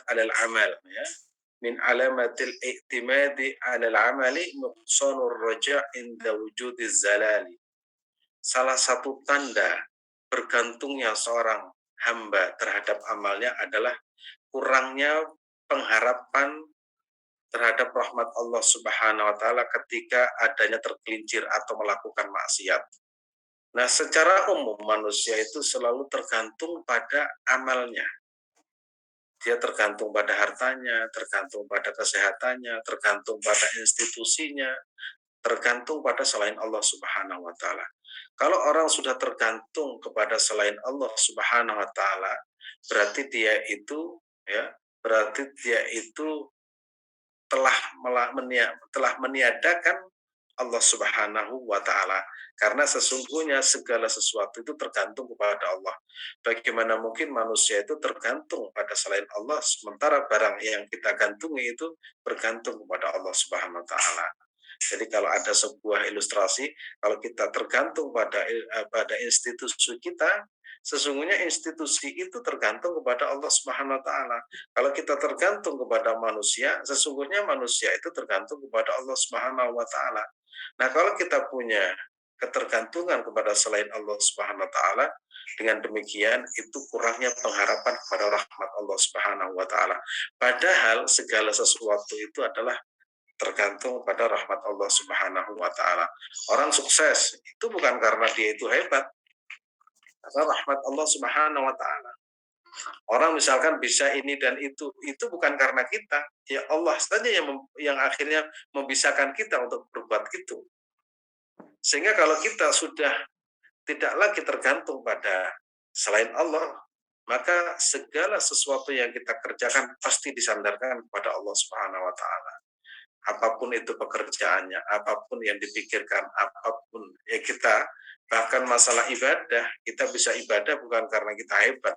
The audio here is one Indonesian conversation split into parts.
'alal amal ya. Min alamatil i'timadi 'alal amali nuqsanur raja' inda wujudiz zalali. Salah satu tanda bergantungnya seorang hamba terhadap amalnya adalah kurangnya pengharapan terhadap rahmat Allah Subhanahu wa taala ketika adanya tergelincir atau melakukan maksiat. Nah, secara umum manusia itu selalu tergantung pada amalnya. Dia tergantung pada hartanya, tergantung pada kesehatannya, tergantung pada institusinya, tergantung pada selain Allah Subhanahu wa taala. Kalau orang sudah tergantung kepada selain Allah Subhanahu wa taala, berarti dia itu ya, berarti dia itu telah telah meniadakan Allah Subhanahu wa taala. Karena sesungguhnya segala sesuatu itu tergantung kepada Allah. Bagaimana mungkin manusia itu tergantung pada selain Allah sementara barang yang kita gantungi itu bergantung kepada Allah Subhanahu wa taala. Jadi kalau ada sebuah ilustrasi, kalau kita tergantung pada institusi kita, sesungguhnya institusi itu tergantung kepada Allah Subhanahu wa taala. Kalau kita tergantung kepada manusia, sesungguhnya manusia itu tergantung kepada Allah Subhanahu wa taala. Nah, kalau kita punya ketergantungan kepada selain Allah Subhanahu wa taala, dengan demikian itu kurangnya pengharapan kepada rahmat Allah Subhanahu wa taala. Padahal segala sesuatu itu adalah tergantung pada rahmat Allah Subhanahu wa taala. Orang sukses itu bukan karena dia itu hebat, karena rahmat Allah Subhanahu wa taala. Orang misalkan bisa ini dan itu bukan karena kita, ya Allah saja yang akhirnya membisahkan kita untuk berbuat itu. Sehingga kalau kita sudah tidak lagi tergantung pada selain Allah, maka segala sesuatu yang kita kerjakan pasti disandarkan kepada Allah Subhanahu wa taala. Apapun itu pekerjaannya, apapun yang dipikirkan, apapun ya kita, bahkan masalah ibadah, kita bisa ibadah bukan karena kita hebat.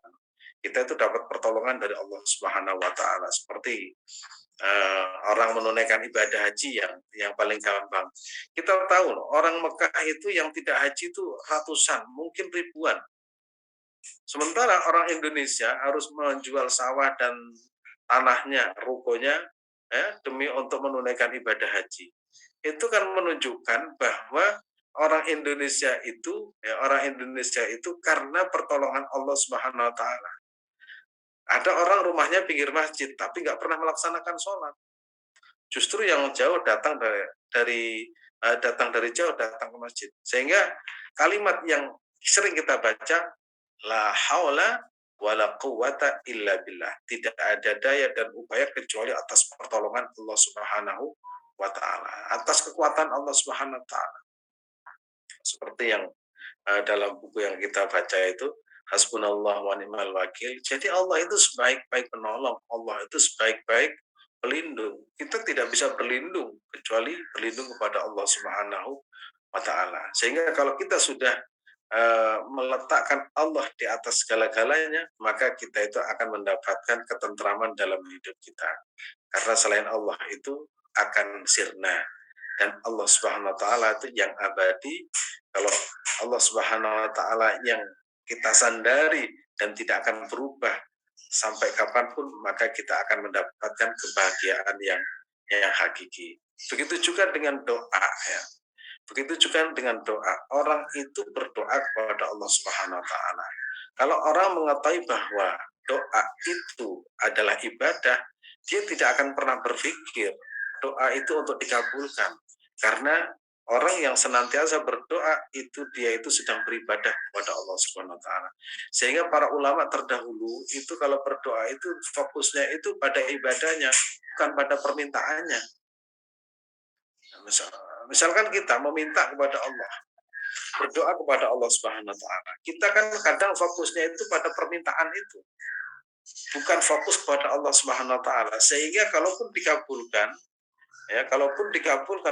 Kita itu dapat pertolongan dari Allah Subhanahu wa taala seperti orang menunaikan ibadah haji yang paling gampang. Kita tahu loh, orang Mekah itu yang tidak haji itu ratusan, mungkin ribuan. Sementara orang Indonesia harus menjual sawah dan tanahnya, rukonya, ya, demi untuk menunaikan ibadah haji. Itu kan menunjukkan bahwa orang Indonesia itu karena pertolongan Allah Subhanahu Wa Taala. Ada orang rumahnya pinggir masjid tapi nggak pernah melaksanakan sholat. Justru yang jauh datang dari jauh datang ke masjid. Sehingga kalimat yang sering kita baca, la haula wala quwata illa billah. Tidak ada daya dan upaya kecuali atas pertolongan Allah Subhanahu wa taala, atas kekuatan Allah Subhanahu wa taala. Seperti yang dalam buku yang kita baca itu, hasbunallah wa ni'mal wakil. Jadi Allah itu sebaik-baik penolong, Allah itu sebaik-baik pelindung. Kita tidak bisa berlindung kecuali berlindung kepada Allah Subhanahu wa taala. Sehingga kalau kita sudah meletakkan Allah di atas segala-galanya, maka kita itu akan mendapatkan ketentraman dalam hidup kita. Karena selain Allah itu akan sirna. Dan Allah Subhanahu wa taala itu yang abadi. Kalau Allah Subhanahu wa taala yang kita sandari dan tidak akan berubah sampai kapanpun, maka kita akan mendapatkan kebahagiaan yang hakiki. Begitu juga dengan doa ya. Begitu juga dengan doa. Orang itu berdoa kepada Allah Subhanahu wa taala. Kalau orang mengetahui bahwa doa itu adalah ibadah, dia tidak akan pernah berpikir doa itu untuk dikabulkan. Karena orang yang senantiasa berdoa itu dia itu sedang beribadah kepada Allah Subhanahu wa taala. Sehingga para ulama terdahulu itu kalau berdoa itu fokusnya itu pada ibadahnya, bukan pada permintaannya. Misalkan kita meminta kepada Allah, berdoa kepada Allah Subhanahu wa taala. Kita kan kadang fokusnya itu pada permintaan itu, bukan fokus kepada Allah Subhanahu wa taala. Sehingga kalaupun dikabulkan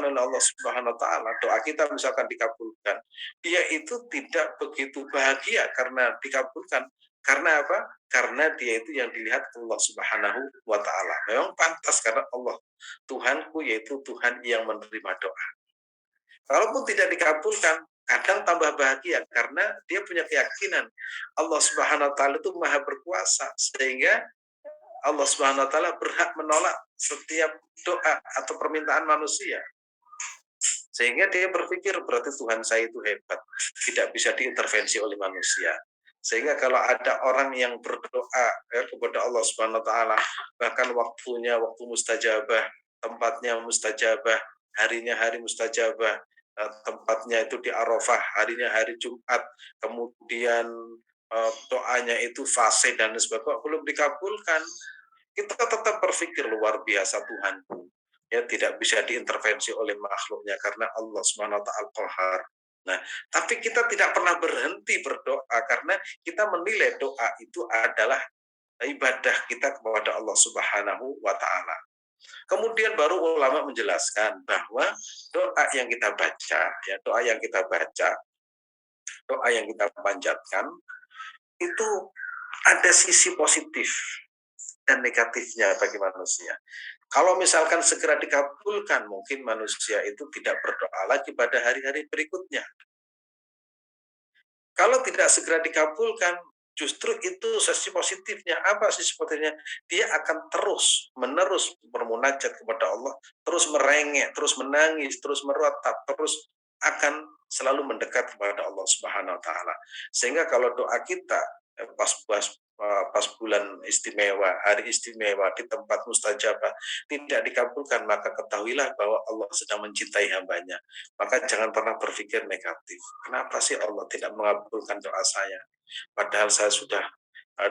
oleh Allah Subhanahu wa taala, doa kita misalkan dikabulkan, dia itu tidak begitu bahagia karena dikabulkan. Karena apa? Karena dia itu yang dilihat Allah Subhanahu wa taala. Memang pantas karena Allah Tuhanku yaitu Tuhan yang menerima doa. Kalaupun tidak dikabulkan, kadang tambah bahagia karena dia punya keyakinan Allah Subhanahu wa taala itu Maha berkuasa sehingga Allah Subhanahu wa taala berhak menolak setiap doa atau permintaan manusia. Sehingga dia berpikir berarti Tuhan saya itu hebat, tidak bisa diintervensi oleh manusia. Sehingga kalau ada orang yang berdoa kepada Allah Subhanahu wa taala, bahkan waktu mustajabah, tempatnya mustajabah, harinya hari mustajabah, tempatnya itu di Arafah, harinya hari Jumat, kemudian doanya itu fase dan sebagainya belum dikabulkan, kita tetap berpikir luar biasa Tuhanku. Ya, tidak bisa diintervensi oleh makhluknya karena Allah Subhanahu wa taala Qahar. Nah, tapi kita tidak pernah berhenti berdoa karena kita menilai doa itu adalah ibadah kita kepada Allah Subhanahu wa taala. Kemudian baru ulama menjelaskan bahwa doa yang kita baca, ya, doa yang kita panjatkan itu ada sisi positif dan negatifnya bagi manusia. Kalau misalkan segera dikabulkan, mungkin manusia itu tidak berdoa lagi pada hari-hari berikutnya. Kalau tidak segera dikabulkan, justru itu sisi positifnya. Apa sisi positifnya? Dia akan terus menerus bermunajat kepada Allah, terus merengek, terus menangis, terus merotat, terus akan selalu mendekat kepada Allah Subhanahu wa taala. Sehingga kalau doa kita pas bulan istimewa, hari istimewa di tempat mustajabah tidak dikabulkan, maka ketahuilah bahwa Allah sedang mencintai hambanya. Maka jangan pernah berpikir negatif. Kenapa sih Allah tidak mengabulkan doa saya? Padahal saya sudah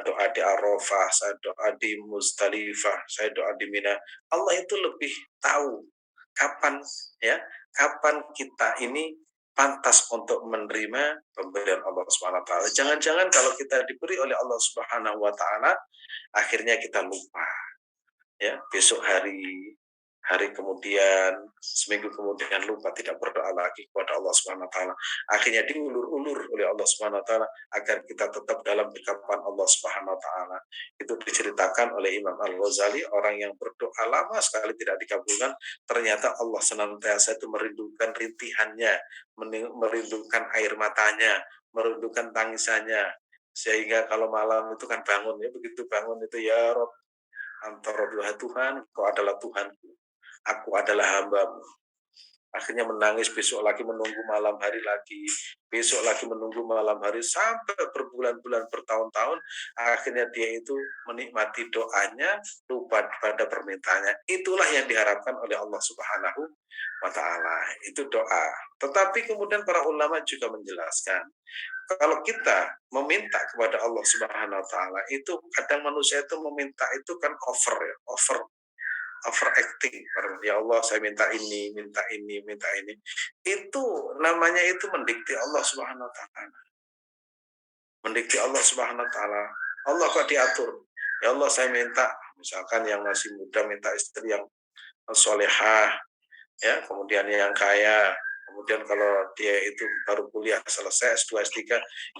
doa di Arafah, saya doa di Muzdalifah, saya doa di Mina. Allah itu lebih tahu kapan, ya, kapan kita ini pantas untuk menerima pemberian Allah Subhanahu wa taala. Jangan-jangan kalau kita diberi oleh Allah Subhanahu wa taala, akhirnya kita lupa, ya, besok hari kemudian, seminggu kemudian lupa, tidak berdoa lagi kepada Allah Subhanahu wa taala. Akhirnya diulur-ulur oleh Allah Subhanahu wa taala agar kita tetap dalam dekapan Allah Subhanahu wa taala. Itu diceritakan oleh Imam Al-Ghazali, orang yang berdoa lama sekali tidak dikabulkan, ternyata Allah senantiasa itu merindukan rintihannya, merindukan air matanya, merindukan tangisannya. Sehingga kalau malam itu kan bangun, ya begitu bangun itu, ya Rob, antara dua Tuhan, kau adalah Tuhanku, aku adalah hambamu. Akhirnya menangis, besok lagi menunggu malam hari lagi, besok lagi menunggu malam hari, sampai berbulan-bulan, bertahun-tahun. Akhirnya dia itu menikmati doanya, lupa pada permintaannya. Itulah yang diharapkan oleh Allah Subhanahu wa taala. Itu doa. Tetapi kemudian para ulama juga menjelaskan, kalau kita meminta kepada Allah Subhanahu wa taala, itu kadang manusia itu meminta itu kan overacting. Ya Allah, saya minta ini, minta ini, minta ini. Itu namanya itu mendikte Allah Subhanahu wa taala. Mendikte Allah Subhanahu wa taala. Allah kok diatur. Ya Allah, saya minta, misalkan yang masih muda minta istri yang solehah, ya, kemudian yang kaya, kemudian kalau dia itu baru kuliah selesai S2 S3,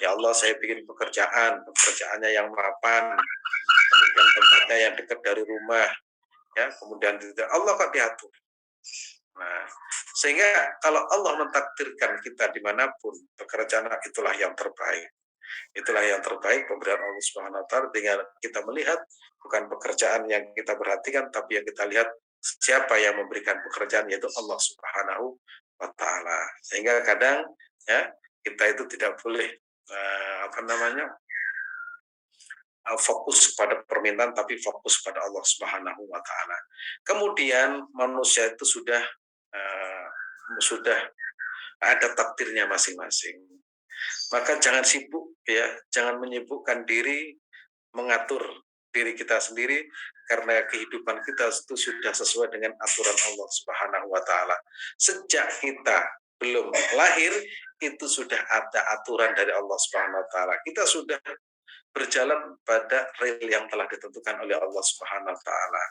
ya Allah saya bikin pekerjaannya yang mapan, kemudian tempatnya yang dekat dari rumah, ya, kemudian Allah kok diatur. Nah, sehingga kalau Allah mentakdirkan kita dimanapun, pekerjaan itulah yang terbaik. Itulah yang terbaik pemberian Allah Subhanahu wa taala, dengan kita melihat bukan pekerjaan yang kita perhatikan, tapi yang kita lihat siapa yang memberikan pekerjaan, yaitu Allah Subhanahu wa taala. Sehingga kadang, ya, kita itu tidak boleh fokus pada permintaan, tapi fokus pada Allah Subhanahu wa taala. Kemudian manusia itu sudah ada takdirnya masing-masing. Maka jangan sibuk, ya, jangan menyibukkan diri mengatur diri kita sendiri, karena kehidupan kita itu sudah sesuai dengan aturan Allah Subhanahu wa taala. Sejak kita belum lahir itu sudah ada aturan dari Allah Subhanahu wa taala. Kita sudah berjalan pada rel yang telah ditentukan oleh Allah Subhanahu wa taala.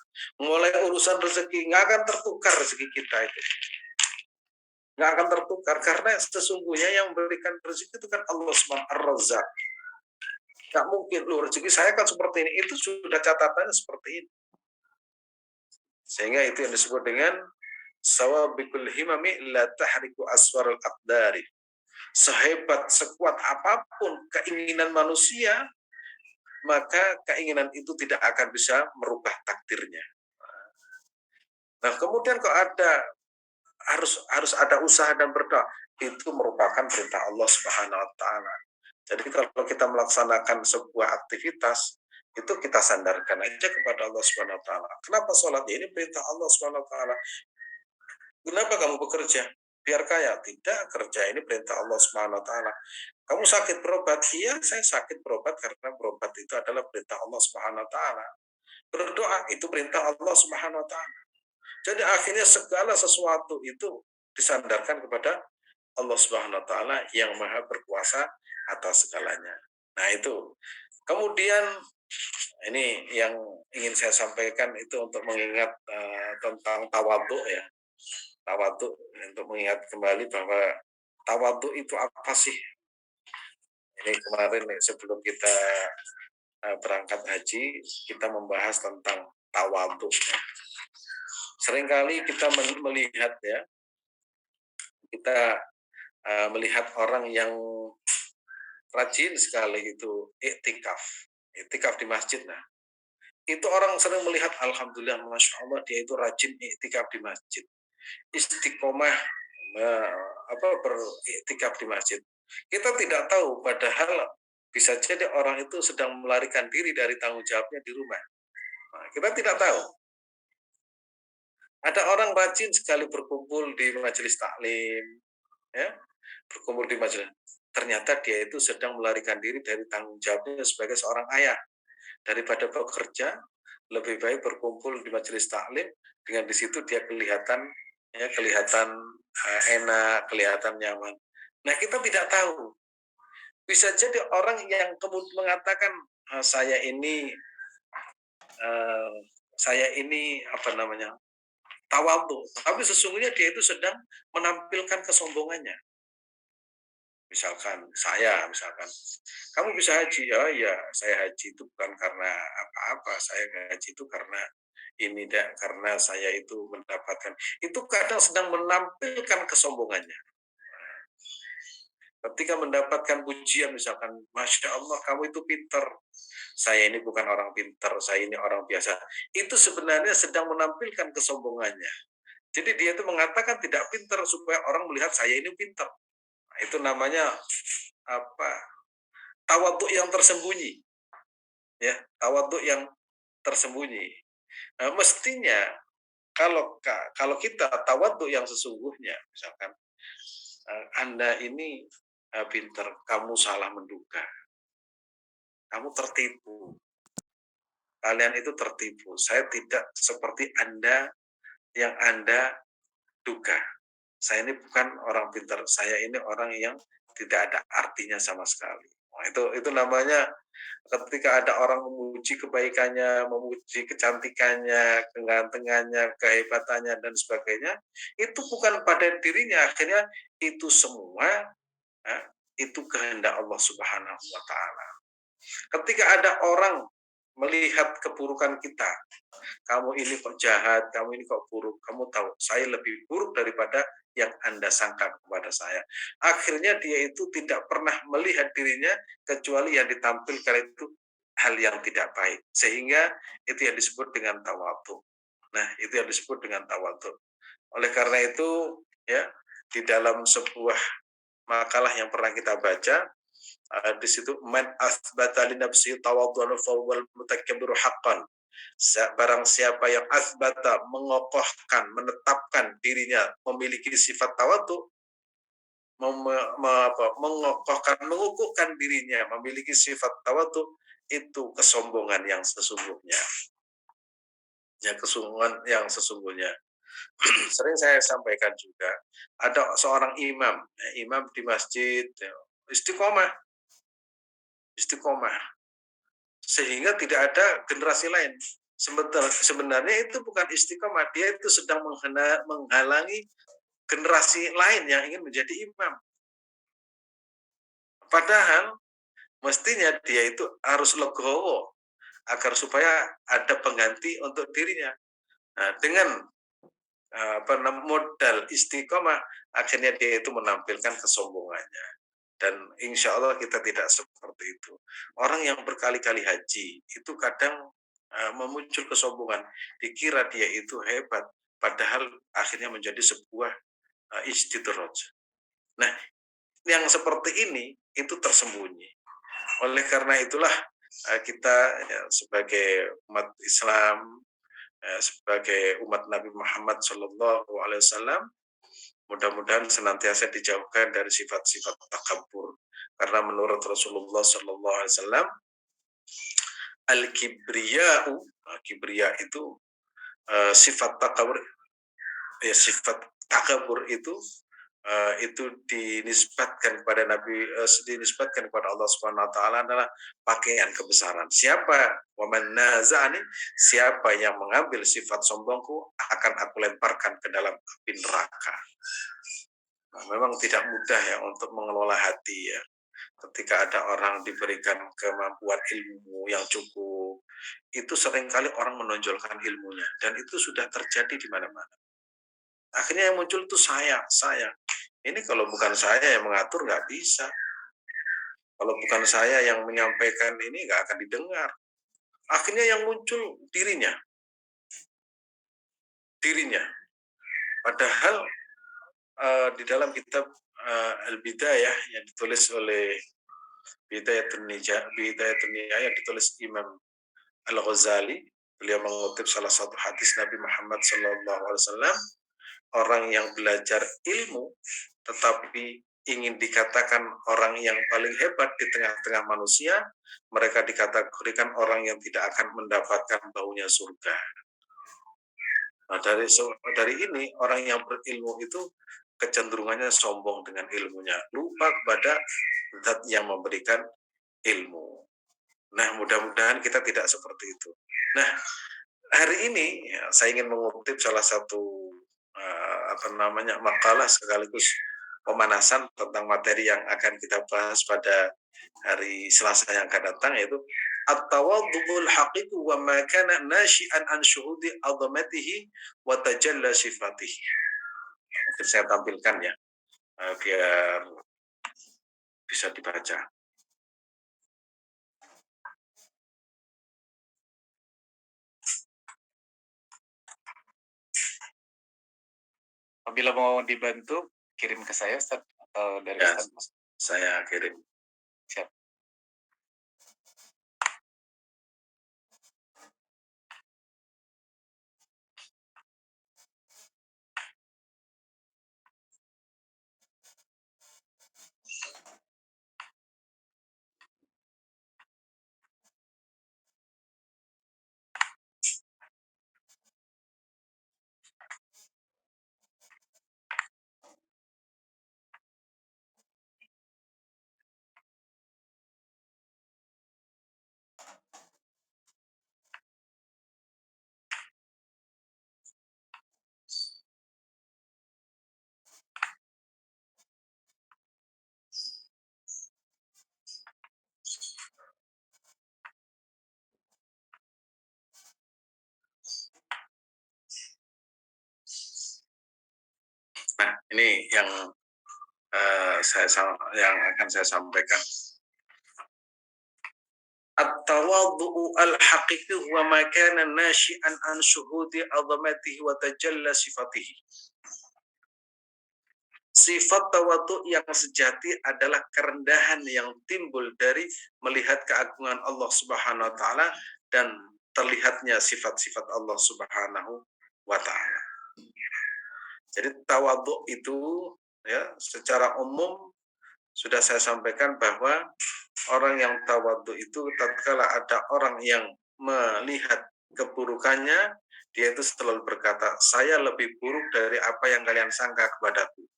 Mulai urusan rezeki, nggak akan tertukar rezeki kita itu. Nggak akan tertukar, karena sesungguhnya yang memberikan rezeki itu kan Allah Subhanahu Ar-Razzaq. Nggak mungkin, loh rezeki saya kan seperti ini, itu sudah catatannya seperti ini. Sehingga itu yang disebut dengan sawabikul himami la tahriku aswarul aqdari. Sehebat, sekuat apapun keinginan manusia, maka keinginan itu tidak akan bisa merubah takdirnya. Nah, kemudian kok harus ada usaha dan berdoa, itu merupakan perintah Allah Subhanahu wa taala. Jadi kalau kita melaksanakan sebuah aktivitas, itu kita sandarkan aja kepada Allah Subhanahu wa taala. Kenapa sholat? Ini perintah Allah Subhanahu wa taala. Kenapa kamu bekerja? Biar kaya. Tidak, kerja ini perintah Allah Subhanahu wa taala. Kamu sakit berobat? Iya, saya sakit berobat karena berobat itu adalah perintah Allah Subhanahu wa taala. Berdoa itu perintah Allah Subhanahu wa taala. Jadi akhirnya segala sesuatu itu disandarkan kepada Allah Subhanahu wa taala yang Maha berkuasa atas segalanya. Nah, itu. Kemudian ini yang ingin saya sampaikan itu untuk mengingat tentang tawadhu ya. Tawadhu untuk mengingat kembali bahwa tawadhu itu apa sih? Ini kemarin sebelum kita berangkat haji, kita membahas tentang tawadhu. Seringkali kita melihat ya, kita melihat orang yang rajin sekali itu iktikaf di masjid. Nah, itu orang sering melihat, alhamdulillah, masya Allah, dia itu rajin iktikaf di masjid, istiqomah beriktikaf di masjid. Kita tidak tahu, padahal bisa jadi orang itu sedang melarikan diri dari tanggung jawabnya di rumah. Nah, kita tidak tahu. Ada orang rajin sekali berkumpul di majelis taklim, ya, berkumpul di majelis. Ternyata dia itu sedang melarikan diri dari tanggung jawabnya sebagai seorang ayah. Daripada bekerja, lebih baik berkumpul di majelis taklim, dengan di situ dia kelihatan enak, kelihatan nyaman. Nah, kita tidak tahu. Bisa jadi orang yang kemudian mengatakan saya ini tawadhu, tapi sesungguhnya dia itu sedang menampilkan kesombongannya. Misalkan kamu bisa haji? Oh iya, saya haji itu bukan karena apa-apa, saya haji itu karena karena saya itu mendapatkan. Itu kadang sedang menampilkan kesombongannya. Ketika mendapatkan pujian, misalkan, Masya Allah, kamu itu pinter. Saya ini bukan orang pinter, saya ini orang biasa. Itu sebenarnya sedang menampilkan kesombongannya. Jadi dia itu mengatakan tidak pinter supaya orang melihat saya ini pinter. Nah, itu namanya tawadhu yang tersembunyi. Ya, tawadhu yang tersembunyi. Nah, mestinya kalau kita tawadhu yang sesungguhnya, misalkan Anda ini pinter, kamu salah menduga, kamu tertipu, kalian itu tertipu, saya tidak seperti Anda yang Anda duga. Saya ini bukan orang pintar, saya ini orang yang tidak ada artinya sama sekali. Nah, itu namanya ketika ada orang memuji kebaikannya, memuji kecantikannya, kegantengannya, kehebatannya, dan sebagainya, itu bukan pada dirinya, akhirnya itu semua itu kehendak Allah Subhanahu wa taala. Ketika ada orang melihat keburukan kita, kamu ini kok jahat, kamu ini kok buruk, kamu tahu saya lebih buruk daripada yang Anda sangka kepada saya. Akhirnya dia itu tidak pernah melihat dirinya kecuali yang ditampilkan itu hal yang tidak baik. Sehingga itu yang disebut dengan tawadhu. Nah, itu yang disebut dengan tawadhu. Oleh karena itu, ya, di dalam sebuah makalah yang pernah kita baca, di situ, man asbata li nafsi tawadhuan fa huwal mutakabbiru haqqan. Barang siapa yang asbata, mengokohkan, menetapkan dirinya memiliki sifat tawadhu, mengokohkan, mengukuhkan dirinya memiliki sifat tawadhu, itu kesombongan yang sesungguhnya. Ya, kesombongan yang sesungguhnya. Sering saya sampaikan juga, ada seorang imam di masjid, istiqomah, sehingga tidak ada generasi lain. Sebenarnya itu bukan istiqomah, dia itu sedang menghalangi generasi lain yang ingin menjadi imam. Padahal mestinya dia itu harus legowo agar supaya ada pengganti untuk dirinya. Nah, dengan modal istiqomah, akhirnya dia itu menampilkan kesombongannya. Dan insya Allah kita tidak seperti itu. Orang yang berkali-kali haji itu kadang memuncul kesombongan, dikira dia itu hebat, padahal akhirnya menjadi sebuah istidraj. Nah, yang seperti ini itu tersembunyi. Oleh karena itulah kita ya, sebagai umat Islam, sebagai umat Nabi Muhammad SAW, mudah-mudahan senantiasa dijauhkan dari sifat-sifat takabur. Karena menurut Rasulullah SAW, al-kibriya'u, kibriya itu sifat takabur, ya sifat takabur itu dinisbatkan kepada dinisbatkan kepada Allah Subhanahu wa taala adalah pakaian kebesaran. Siapa waman nazani, siapa yang mengambil sifat sombongku akan aku lemparkan ke dalam api neraka. Nah, memang tidak mudah ya untuk mengelola hati ya. Ketika ada orang diberikan kemampuan ilmu yang cukup, itu seringkali orang menonjolkan ilmunya dan itu sudah terjadi di mana-mana. Akhirnya yang muncul itu saya. Ini kalau bukan saya yang mengatur nggak bisa. Kalau bukan saya yang menyampaikan ini nggak akan didengar. Akhirnya yang muncul dirinya. Padahal di dalam kitab Al-Bidayah yang ditulis oleh Bidayatun Nihayah yang ditulis Imam Al-Ghazali, beliau mengutip salah satu hadis Nabi Muhammad SAW, orang yang belajar ilmu tetapi ingin dikatakan orang yang paling hebat di tengah-tengah manusia, mereka dikategorikan orang yang tidak akan mendapatkan baunya surga. Nah, dari ini orang yang berilmu itu kecenderungannya sombong dengan ilmunya, lupa kepada zat yang memberikan ilmu. Nah, mudah-mudahan kita tidak seperti itu. Nah, hari ini ya, saya ingin mengutip salah satu makalah sekaligus pemanasan tentang materi yang akan kita bahas pada hari Selasa yang akan datang, yaitu at-tawaddu'ul haqiqi wa ma kana nashi'an an syuhudi 'azamatihi wa tajalla sifatihi. Mungkin saya tampilkan ya biar bisa dibaca. Apabila mau dibantu, kirim ke saya, Ustaz, atau dari ya, Ustaz? Saya kirim. Siap. Nah, ini yang yang akan saya sampaikan. At-tawaddu'u al-haqiqi huwa ma kana nashi'an an syuhudi 'azamatihi wa tajalla sifatihi. Sifat tawadhu yang sejati adalah kerendahan yang timbul dari melihat keagungan Allah Subhanahu wa taala dan terlihatnya sifat-sifat Allah Subhanahu wa taala. Jadi tawadhu itu ya secara umum sudah saya sampaikan bahwa orang yang tawadhu itu tatkala ada orang yang melihat keburukannya, dia itu selalu berkata, saya lebih buruk dari apa yang kalian sangka kepadaku.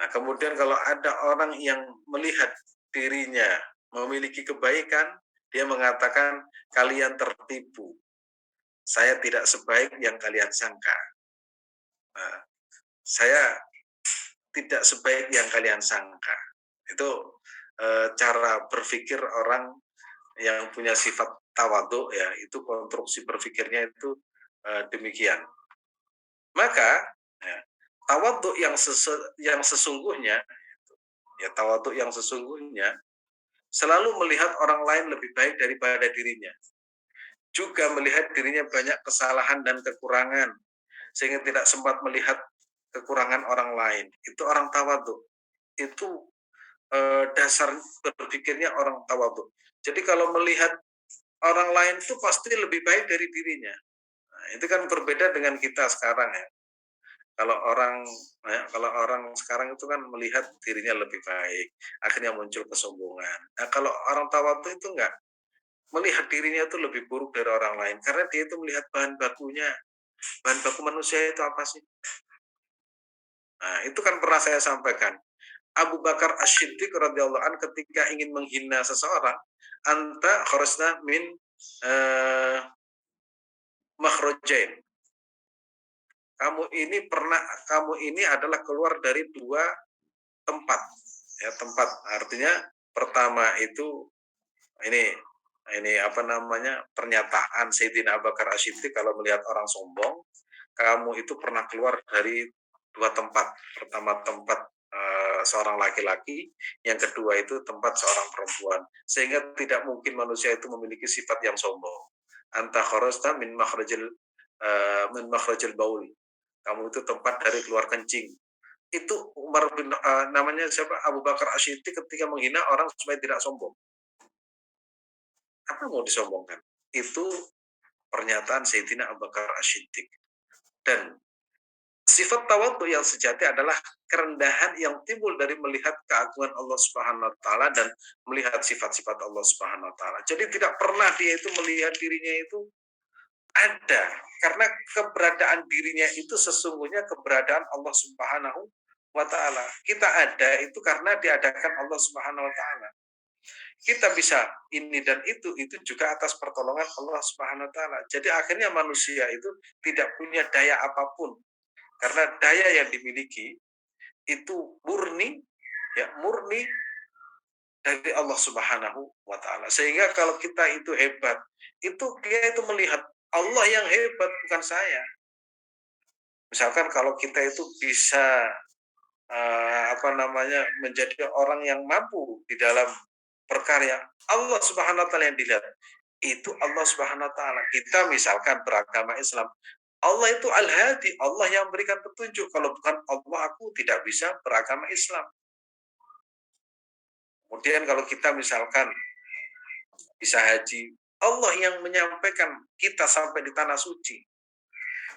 Nah, kemudian kalau ada orang yang melihat dirinya memiliki kebaikan, dia mengatakan kalian tertipu. Saya tidak sebaik yang kalian sangka. Nah, saya tidak sebaik yang kalian sangka. Itu cara berpikir orang yang punya sifat tawadhu ya, itu konstruksi berpikirnya itu demikian. Maka ya, Tawadhu yang sesungguhnya, ya tawadhu yang sesungguhnya selalu melihat orang lain lebih baik daripada dirinya. Juga melihat dirinya banyak kesalahan dan kekurangan sehingga tidak sempat melihat kekurangan orang lain. Itu orang tawadhu. Itu dasar berpikirnya orang tawadhu. Jadi kalau melihat orang lain itu pasti lebih baik dari dirinya. Nah, itu kan berbeda dengan kita sekarang ya. Kalau orang sekarang itu kan melihat dirinya lebih baik, akhirnya muncul kesombongan. Nah, kalau orang tawadhu itu enggak, melihat dirinya itu lebih buruk dari orang lain karena dia itu melihat bahan bakunya. Bahan baku manusia itu apa sih? Nah, itu kan pernah saya sampaikan. Abu Bakar Asy-Siddiq radhiyallahu an ketika ingin menghina seseorang, anta kharajna min eh, makhrajain. Kamu ini adalah keluar dari dua tempat. Ya, tempat artinya pertama itu ini apa namanya pernyataan Sayyidina Abu Bakar Asy-Siddiq kalau melihat orang sombong, kamu itu pernah keluar dari dua tempat. Pertama tempat seorang laki-laki, yang kedua itu tempat seorang perempuan. Sehingga tidak mungkin manusia itu memiliki sifat yang sombong. Anta kharajta min makhrajil baul. Kamu itu tempat dari keluar kencing. Itu namanya siapa? Abu Bakar Asy-Siddiq ketika menghina orang supaya tidak sombong. Apa mau disombongkan? Itu pernyataan Sayyidina Abu Bakar Asy-Siddiq. Dan sifat tawadhu yang sejati adalah kerendahan yang timbul dari melihat keagungan Allah Subhanahu wa taala dan melihat sifat-sifat Allah Subhanahu wa taala. Jadi tidak pernah dia itu melihat dirinya itu ada, karena keberadaan dirinya itu sesungguhnya keberadaan Allah Subhanahu wa taala. Kita ada itu karena diadakan Allah Subhanahu wa taala. Kita bisa ini dan itu juga atas pertolongan Allah Subhanahu wa taala. Jadi akhirnya manusia itu tidak punya daya apapun karena daya yang dimiliki itu murni dari Allah Subhanahu wa taala. Sehingga kalau kita itu hebat, itu dia itu melihat Allah yang hebat bukan saya. Misalkan kalau kita itu bisa menjadi orang yang mampu di dalam berkarya, Allah Subhanahu wa taala yang dilihat. Itu Allah Subhanahu wa taala. Kita misalkan beragama Islam, Allah itu Al-Hadi, Allah yang memberikan petunjuk. Kalau bukan Allah, aku tidak bisa beragama Islam. Kemudian kalau kita misalkan bisa haji, Allah yang menyampaikan kita sampai di tanah suci.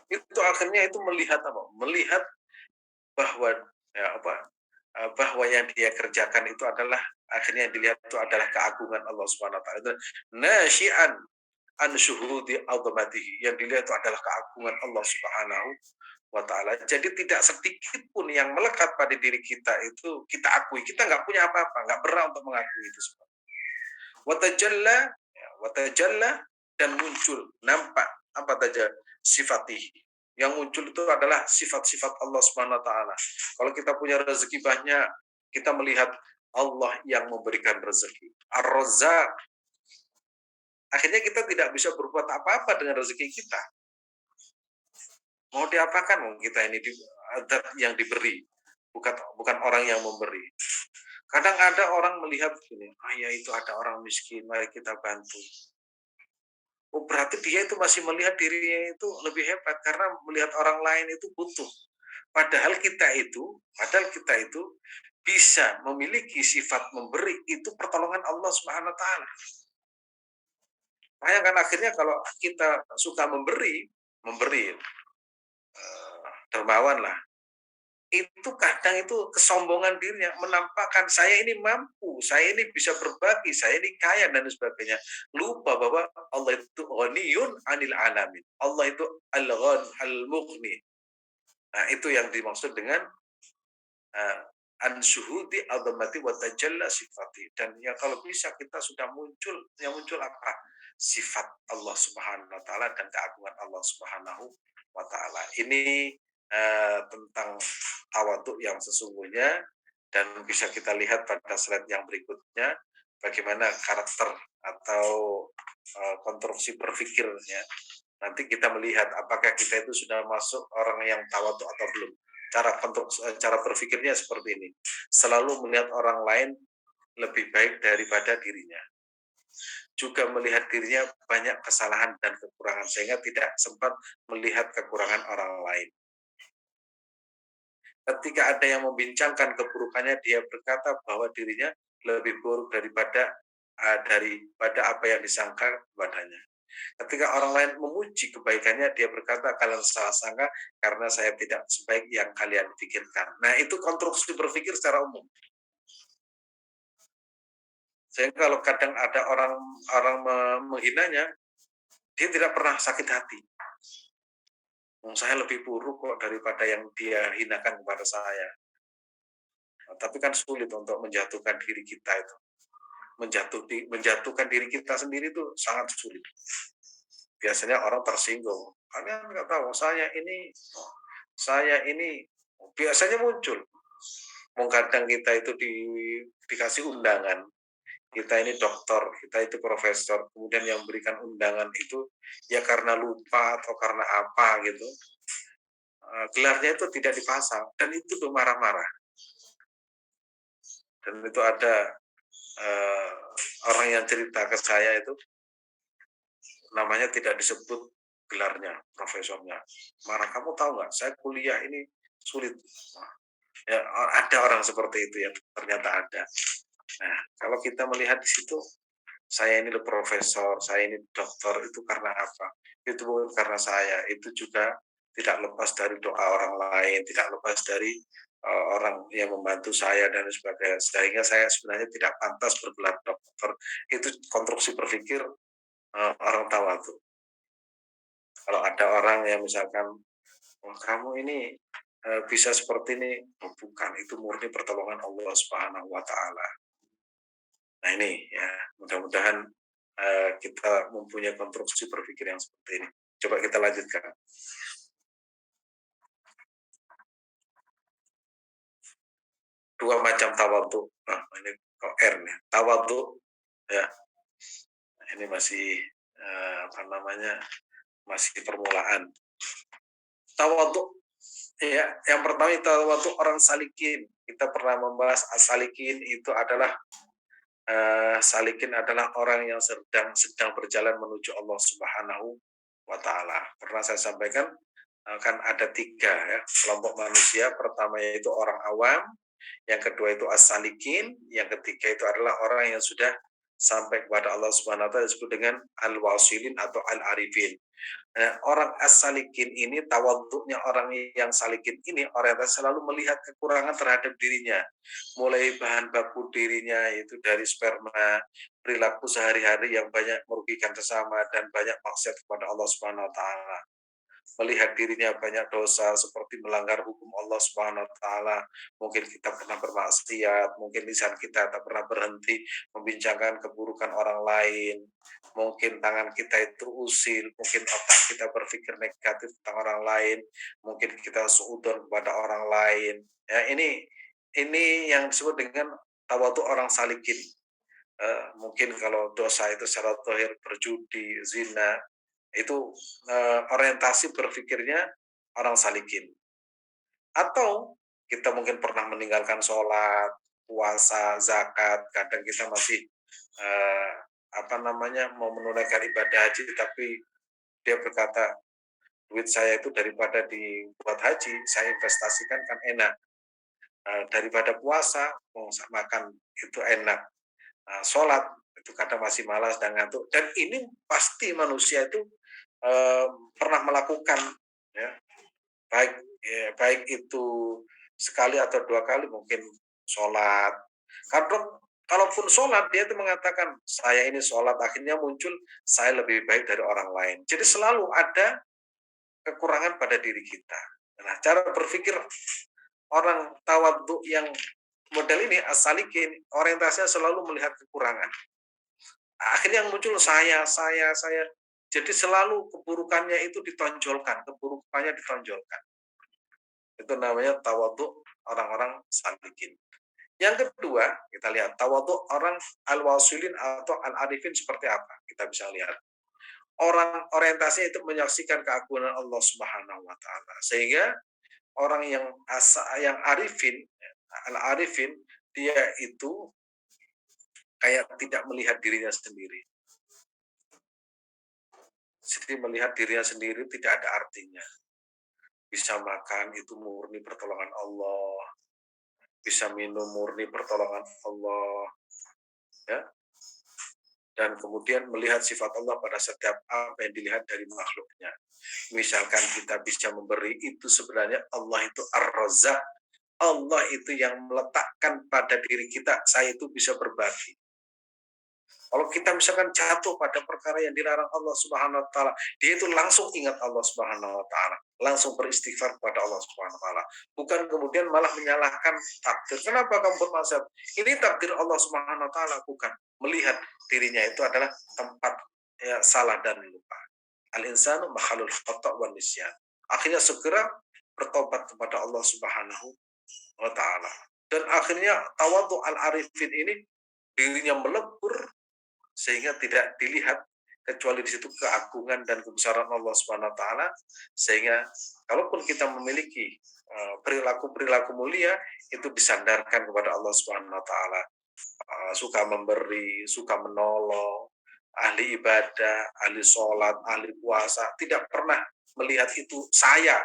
Itu akhirnya itu melihat apa? Melihat bahwa bahwa yang dia kerjakan itu adalah akhirnya dilihat itu adalah keagungan Allah Subhanahu wa taala. Itu nasyi'an an syuhudi azamatihi. Yang dilihat itu adalah keagungan Allah Subhanahu wa taala. Jadi tidak sedikit pun yang melekat pada diri kita itu kita akui. Kita nggak punya apa-apa, nggak berhak untuk mengakui itu semua. Watajalla dan muncul, nampak apa saja sifatihi. Yang muncul itu adalah sifat-sifat Allah Subhanahu wa taala. Kalau kita punya rezeki banyak, kita melihat Allah yang memberikan rezeki. Ar-Razzaq. Akhirnya kita tidak bisa berbuat apa-apa dengan rezeki kita. Mau diapakan kita ini yang diberi, bukan orang yang memberi. Kadang ada orang melihat begini, ya itu ada orang miskin, mari kita bantu. Oh, berarti dia itu masih melihat dirinya itu lebih hebat karena melihat orang lain itu butuh. Padahal kita itu bisa memiliki sifat memberi, itu pertolongan Allah Subhanahu wa taala. Bayangkan akhirnya kalau kita suka memberi dermawan lah. Itu kadang itu kesombongan dirinya menampakkan saya ini mampu, saya ini bisa berbagi, saya ini kaya dan sebagainya. Lupa bahwa Allah itu ghaniyun 'anil alamin. Allah itu al-mughni. Nah, itu yang dimaksud dengan an syuhudi azamati wa tajalla sifati. Dan ya kalau bisa kita sudah yang muncul apa? Sifat Allah Subhanahu wa taala dan keagungan Allah Subhanahu wa taala. Ini tentang tawadhu yang sesungguhnya, dan bisa kita lihat pada slide yang berikutnya bagaimana karakter atau konstruksi berpikirnya. Nanti kita melihat apakah kita itu sudah masuk orang yang tawadhu atau belum. cara berpikirnya seperti ini. Selalu melihat orang lain lebih baik daripada dirinya. Juga melihat dirinya banyak kesalahan dan kekurangan sehingga tidak sempat melihat kekurangan orang lain. Ketika ada yang membincangkan keburukannya, dia berkata bahwa dirinya lebih buruk daripada apa yang disangka kepadanya. Ketika orang lain memuji kebaikannya, dia berkata, kalian salah sangka karena saya tidak sebaik yang kalian pikirkan. Nah, itu konstruksi berpikir secara umum. Sehingga kalau kadang ada orang menghinanya, dia tidak pernah sakit hati. Saya lebih buruk kok daripada yang dia hinakan kepada saya. Tapi kan sulit untuk menjatuhkan diri kita itu. Menjatuhkan diri kita sendiri itu sangat sulit. Biasanya orang tersinggung. Kalian nggak tahu, saya ini biasanya muncul. Kadang kita itu dikasih undangan. Kita ini dokter, kita itu profesor. Kemudian yang berikan undangan itu ya karena lupa atau karena apa gitu. Gelarnya itu tidak dipasang dan itu tuh marah-marah. Dan itu ada orang yang cerita ke saya itu namanya tidak disebut gelarnya, profesornya. Marah, kamu tahu nggak? Saya kuliah ini sulit. Ya, ada orang seperti itu ya, ternyata ada. Nah, kalau kita melihat di situ, saya ini profesor, saya ini dokter, itu karena apa? Itu bukan karena saya, itu juga tidak lepas dari doa orang lain, tidak lepas dari orang yang membantu saya dan sebagainya. Sehingga saya sebenarnya tidak pantas bergelar dokter. Itu konstruksi berpikir orang tawadu. Kalau ada orang yang misalkan, oh, kamu ini bisa seperti ini, oh, bukan, itu murni pertolongan Allah Subhanahu wa Ta'ala. Nah ini ya, mudah-mudahan kita mempunyai konstruksi berpikir yang seperti ini. Coba kita lanjutkan. Dua macam tawadhu. Nah, ini kok R nih. Tawadhu ya. Ini masih masih permulaan. Tawadhu ya, yang pertama tawadhu orang salikin. Kita pernah membahas salikin itu adalah salikin adalah orang yang sedang berjalan menuju Allah Subhanahu wa Ta'ala. Pernah saya sampaikan kan ada 3 ya kelompok manusia. Pertama yaitu orang awam, yang kedua itu as-salikin, yang ketiga itu adalah orang yang sudah sampai kepada Allah Subhanahu wa Ta'ala, disebut dengan al-wasilin atau al-arifin. Orang as-salikin ini, tawaduknya orang yang salikin ini, orang yang selalu melihat kekurangan terhadap dirinya, mulai bahan baku dirinya itu dari sperma, perilaku sehari-hari yang banyak merugikan sesama dan banyak maksiat kepada Allah Subhanahu wa Ta'ala. Melihat dirinya banyak dosa seperti melanggar hukum Allah Subhanahu wa Ta'ala. Mungkin kita pernah bermaksiat, mungkin lisan kita tak pernah berhenti membincangkan keburukan orang lain, mungkin tangan kita itu usil, mungkin otak kita berpikir negatif tentang orang lain, mungkin kita suudzon kepada orang lain. Ya, ini yang disebut dengan tawadhu orang salikin. Mungkin kalau dosa itu secara zahir berjudi, zina, itu orientasi berpikirnya orang salikin. Atau kita mungkin pernah meninggalkan sholat, puasa, zakat, kadang kita masih mau menunaikan ibadah haji, tapi dia berkata, duit saya itu daripada dibuat haji, saya investasikan kan enak. Daripada puasa, makan itu enak. Sholat itu kadang masih malas dan ngantuk. Dan ini pasti manusia itu pernah melakukan, ya, baik itu sekali atau 2 kali mungkin sholat. Kalaupun sholat, dia itu mengatakan, saya ini sholat, akhirnya muncul, saya lebih baik dari orang lain. Jadi selalu ada kekurangan pada diri kita. Nah, cara berpikir orang tawadhu yang model ini, as-salikin, orientasinya selalu melihat kekurangan. Akhirnya yang muncul saya. Jadi selalu keburukannya itu ditonjolkan, Itu namanya tawadhu orang-orang salikin. Yang kedua, kita lihat tawadhu orang al-wasilin atau al-arifin seperti apa. Kita bisa lihat. Orang orientasinya itu menyaksikan keagungan Allah Subhanahu wa Ta'ala. Sehingga orang yang arifin, al-arifin, dia itu kayak tidak melihat dirinya sendiri. Jadi melihat dirinya sendiri tidak ada artinya. Bisa makan itu murni pertolongan Allah, bisa minum murni pertolongan Allah, ya. Dan kemudian melihat sifat Allah pada setiap apa yang dilihat dari makhluknya. Misalkan kita bisa memberi, itu sebenarnya Allah itu Ar-Razzaq. Allah itu yang meletakkan pada diri kita, saya itu bisa berbagi. Kalau kita misalkan jatuh pada perkara yang dilarang Allah Subhanahu wa taala, dia itu langsung ingat Allah Subhanahu wa taala, langsung beristighfar kepada Allah Subhanahu wa taala. Bukan kemudian malah menyalahkan takdir. Kenapa kamu bermaksiat? Ini takdir Allah Subhanahu wa taala, bukan. Melihat dirinya itu adalah tempat ya, salah dan lupa. Al-insanu makhlul khata' wa nisyan. Akhirnya segera bertobat kepada Allah Subhanahu wa taala. Dan akhirnya tawadhu al-arifin ini dirinya melebur sehingga tidak dilihat kecuali di situ keagungan dan kebesaran Allah Subhanahu wa taala, sehingga kalaupun kita memiliki perilaku-perilaku mulia itu disandarkan kepada Allah Subhanahu wa taala. Suka memberi, suka menolong, ahli ibadah, ahli sholat, ahli puasa, tidak pernah melihat itu saya.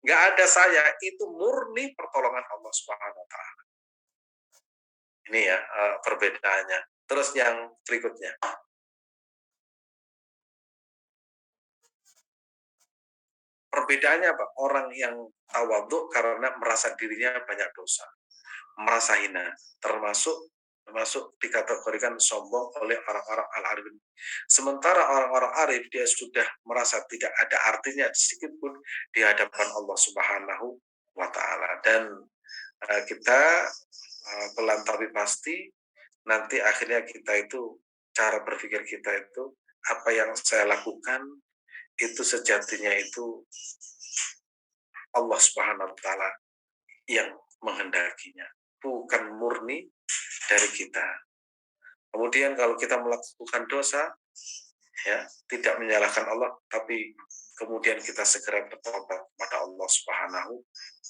Nggak ada saya, itu murni pertolongan Allah Subhanahu wa taala. Ini ya perbedaannya. Terus yang berikutnya. Perbedaannya apa? Orang yang tawadhu karena merasa dirinya banyak dosa, merasa hina, termasuk dikategorikan sombong oleh orang-orang al-arifin. Sementara orang-orang arif dia sudah merasa tidak ada artinya sedikit pun di hadapan Allah Subhanahu wa taala. Dan kita pelan tapi pasti nanti akhirnya kita itu cara berpikir kita itu apa yang saya lakukan itu sejatinya itu Allah Subhanahu wa taala yang menghendakinya, bukan murni dari kita. Kemudian kalau kita melakukan dosa, ya, tidak menyalahkan Allah, tapi kemudian kita segera bertobat kepada Allah Subhanahu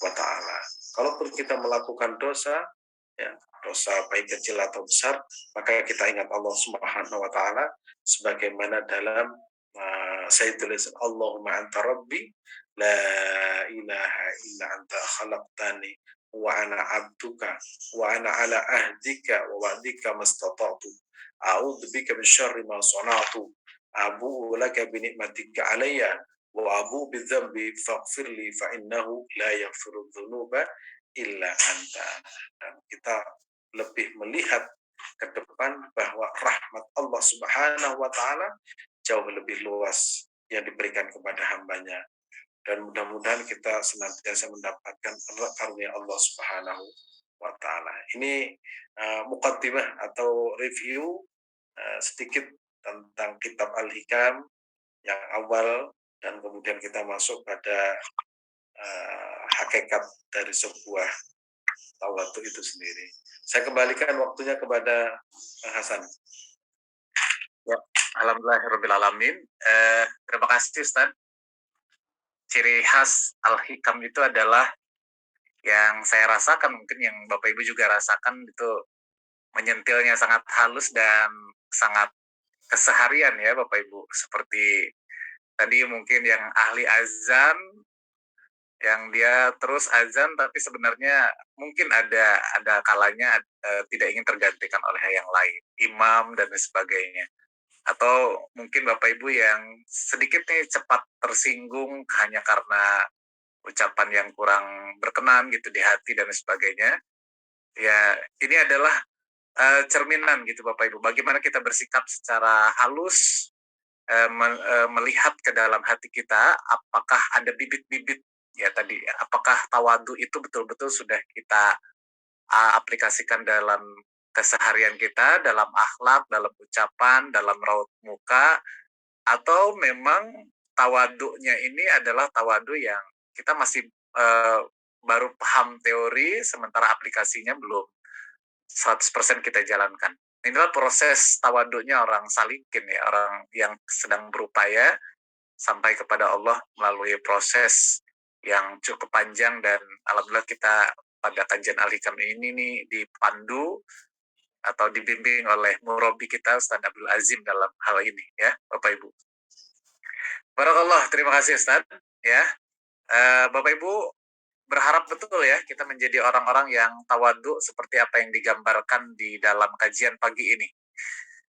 wa taala. Kalaupun kita melakukan dosa, ya, dosa baik kecil atau besar, maka kita ingat Allah Subhanahu wa taala sebagaimana dalam saya tulis Allahumma anta rabbi la ilaha illa anta khalaqtani wa ana abduka wa ana ala ahdika wa wa'dika mastata'tu a'udzu bika min syarri ma sana'tu abu'u laka bi ni'matika alayya wa abu'u bi dzambi faghfir li fa innahu la yaghfiru dzunuba illa anta. Dan kita lebih melihat ke depan bahwa rahmat Allah Subhanahu wa taala jauh lebih luas yang diberikan kepada hambanya, dan mudah-mudahan kita senantiasa mendapatkan karunia Allah Subhanahu wa taala. Ini muqaddimah atau review sedikit tentang kitab Al-Hikam yang awal, dan kemudian kita masuk pada hakikat dari sebuah tawadhu itu sendiri. Saya kembalikan waktunya kepada Hasan. Ya, alhamdulillahirobbilalamin. Terima kasih Ustaz. Ciri khas Al-Hikam itu adalah yang saya rasakan, mungkin yang Bapak Ibu juga rasakan, itu menyentilnya sangat halus dan sangat keseharian ya Bapak Ibu. Seperti tadi mungkin yang ahli azan, yang dia terus azan tapi sebenarnya mungkin ada kalanya tidak ingin tergantikan oleh yang lain, imam dan sebagainya. Atau mungkin Bapak Ibu yang sedikit nih cepat tersinggung hanya karena ucapan yang kurang berkenan gitu di hati dan sebagainya. Ya, ini adalah cerminan gitu Bapak Ibu. Bagaimana kita bersikap secara halus, melihat ke dalam hati kita, apakah ada bibit-bibit ya tadi, apakah tawadhu itu betul-betul sudah kita aplikasikan dalam keseharian kita, dalam akhlak, dalam ucapan, dalam raut muka, atau memang tawadhunya ini adalah tawadhu yang kita masih baru paham teori, sementara aplikasinya belum 100% kita jalankan. Inilah proses tawadhunya orang salikin ya, orang yang sedang berupaya sampai kepada Allah melalui proses yang cukup panjang, dan alhamdulillah kita pada kajian Al-Hikam ini nih dipandu atau dibimbing oleh murabi kita Ustaz Abdul Azim dalam hal ini ya, Bapak Ibu. Barakallah, terima kasih Ustaz ya. Bapak Ibu, berharap betul ya kita menjadi orang-orang yang tawadhu seperti apa yang digambarkan di dalam kajian pagi ini.